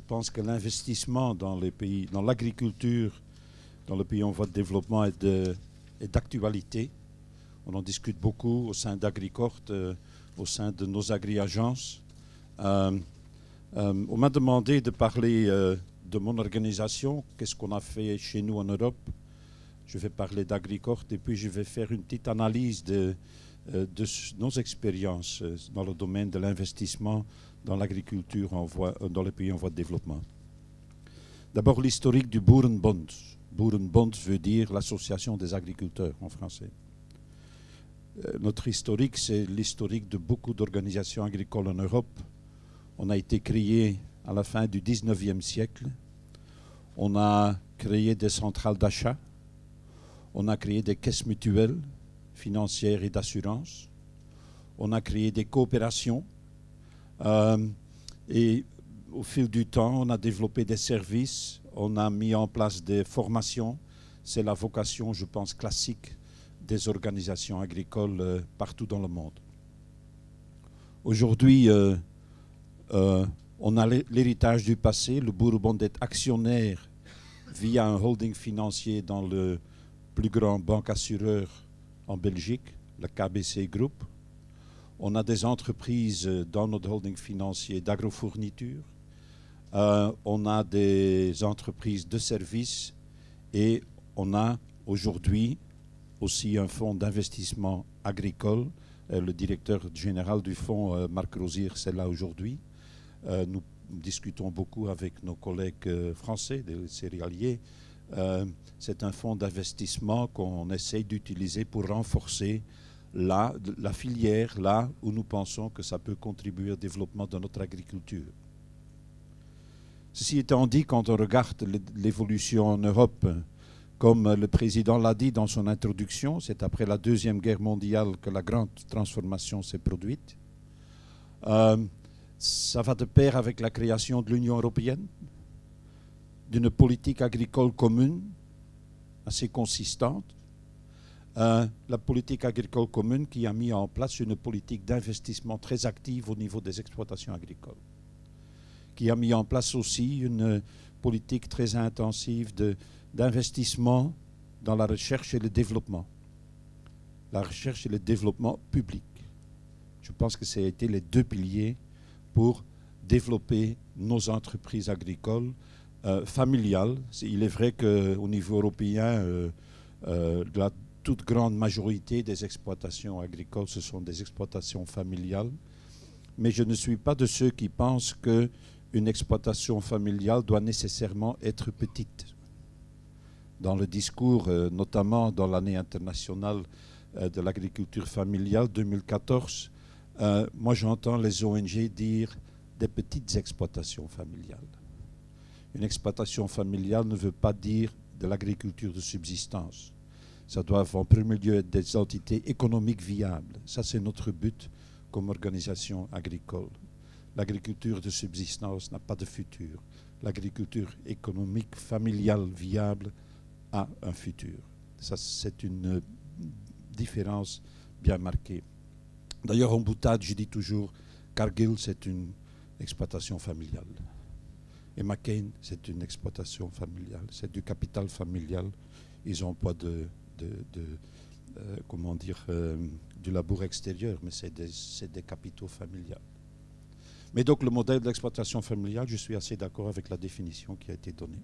pense que l'investissement dans les pays, dans l'agriculture, dans les pays en voie de développement est d'actualité. On en discute beaucoup au sein d'Agricorp, au sein de nos agri-agences. On m'a demandé de parler de mon organisation, qu'est-ce qu'on a fait chez nous en Europe. Je vais parler d'Agricorp et puis je vais faire une petite analyse de nos expériences dans le domaine de l'investissement dans l'agriculture dans les pays en voie de développement. D'abord, l'historique du Boerenbond. Boerenbond veut dire l'association des agriculteurs en français. Notre historique, c'est l'historique de beaucoup d'organisations agricoles en Europe. On a été créé à la fin du 19e siècle. On a créé des centrales d'achat. On a créé des caisses mutuelles financières et d'assurance. On a créé des coopérations. Et au fil du temps, on a développé des services. On a mis en place des formations. C'est la vocation, je pense, classique des organisations agricoles partout dans le monde. Aujourd'hui, on a l'héritage du passé. Le Boerenbond est actionnaire via un holding financier dans le plus grand banque assureur en Belgique, le KBC Group. On a des entreprises dans notre holding financier d'agrofourniture. On a des entreprises de services et on a aujourd'hui aussi un fonds d'investissement agricole. Le directeur général du fonds, Marc Rosier, c'est là aujourd'hui. Nous discutons beaucoup avec nos collègues français, des céréaliers. C'est un fonds d'investissement qu'on essaye d'utiliser pour renforcer la filière, là où nous pensons que ça peut contribuer au développement de notre agriculture. Ceci étant dit, quand on regarde l'évolution en Europe, comme le président l'a dit dans son introduction, c'est après la Deuxième Guerre mondiale que la grande transformation s'est produite. Ça va de pair avec la création de l'Union européenne, d'une politique agricole commune assez consistante. La politique agricole commune qui a mis en place une politique d'investissement très active au niveau des exploitations agricoles, qui a mis en place aussi une politique très intensive d'investissement dans la recherche et le développement. La recherche et le développement public. Je pense que ça a été les deux piliers pour développer nos entreprises agricoles familiales. Il est vrai qu'au niveau européen, la toute grande majorité des exploitations agricoles, ce sont des exploitations familiales. Mais je ne suis pas de ceux qui pensent qu'une exploitation familiale doit nécessairement être petite. Dans le discours, notamment dans l'année internationale de l'agriculture familiale 2014, moi j'entends les ONG dire des petites exploitations familiales. Une exploitation familiale ne veut pas dire de l'agriculture de subsistance. Ça doit en premier lieu être des entités économiques viables. Ça, c'est notre but comme organisation agricole. L'agriculture de subsistance n'a pas de futur. L'agriculture économique, familiale, viable a un futur. Ça, c'est une différence bien marquée. D'ailleurs, en boutade, je dis toujours, Cargill, c'est une exploitation familiale. Et McCain, c'est une exploitation familiale. C'est du capital familial. Ils emploient du labour extérieur, mais c'est des capitaux familiales. Mais donc le modèle d'exploitation familiale, je suis assez d'accord avec la définition qui a été donnée.